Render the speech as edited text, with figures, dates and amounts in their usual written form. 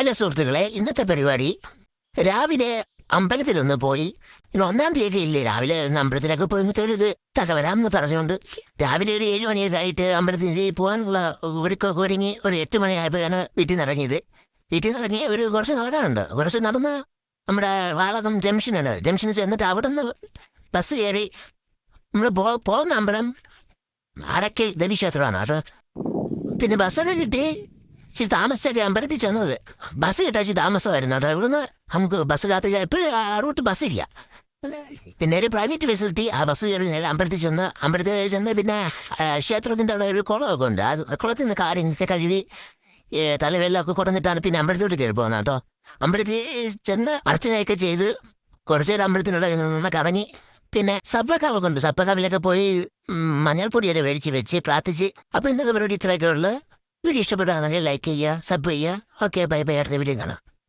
Hello സുഹൃത്തുക്കളെ, ഇന്നത്തെ പരിപാടി രാവിലെ അമ്പലത്തിലൊന്ന് പോയി. ഇന്ന് 1-ാം തീയതി ഇല്ലേ, രാവിലെ ഒന്ന് അമ്പലത്തിലൊക്കെ പോയി തൊഴുത് വരാമെന്ന് പറഞ്ഞുകൊണ്ട് രാവിലെ ഒരു 7 മണിയൊക്കെ ആയിട്ട് അമ്പലത്തിൽ പോകാനുള്ള ഒരുങ്ങി ഒരു 8 മണിയായപ്പോഴാണ് വീട്ടിൽ നിന്ന് ഇറങ്ങിയത്. വീട്ടിൽ നിന്ന് ഇറങ്ങി ഒരു കുറച്ച് നടക്കാനുണ്ട്. കുറച്ച് നടന്ന് നമ്മുടെ വാളകം ജംഗ്ഷനിൽ ചെന്നിട്ട് അവിടെ നിന്ന് ബസ് കയറി. നമ്മൾ പോകുന്ന അമ്പലം അരക്കൽ ദേവീക്ഷേത്രമാണ് കേട്ടോ. പിന്നെ ബസ്സൊക്കെ കിട്ടി. ഇച്ചിരി താമസിച്ചൊക്കെ അമ്പലത്തിൽ ചെന്നത്. ബസ് കിട്ടാൻ ഇച്ചിരി താമസമായിരുന്നു കേട്ടോ. ഇവിടുന്ന് നമുക്ക് ബസ് കാത്തില്ല, എപ്പോഴും ആ റൂട്ട് ബസ്സില്ല. പിന്നെ ഒരു പ്രൈവറ്റ് ബസ് കിട്ടി. ആ ബസ് കയറി നേരെ അമ്പലത്തിൽ ചെന്ന് പിന്നെ ക്ഷേത്രത്തിൻ്റെ അവിടെ ഒരു കുളമൊക്കെ ഉണ്ട്. ആ കുളത്തിൽ നിന്ന് കാര്യങ്ങളൊക്കെ കഴുകി തലവെള്ളമൊക്കെ കുറഞ്ഞിട്ടാണ് പിന്നെ അമ്പലത്തോട്ട് കയറി പോകുന്നത് കേട്ടോ. അമ്പലത്തിൽ ചെന്ന് അർച്ചനയൊക്കെ ചെയ്ത് കുറച്ച് നേരം അമ്പലത്തിനുള്ള നിന്ന് കറങ്ങി. പിന്നെ സബ്ബക്കാവൊക്കെ ഉണ്ട്. സബ്ബക്കാവിലൊക്കെ പോയി മഞ്ഞൾപ്പൊടിയൊക്കെ മേടിച്ച് വെച്ച് പ്രാർത്ഥിച്ച്. അപ്പോൾ ഇന്നത്തെ പരിപാടി ഇത്രയൊക്കെ ഉള്ളു. വീഡിയോ ഇഷ്ടപ്പെടുകയാണെങ്കിൽ ലൈക്ക് ചെയ്യുക, സബ് ചെയ്യുക. Okay, bye bye. അടുത്ത വീഡിയോ കാണാം.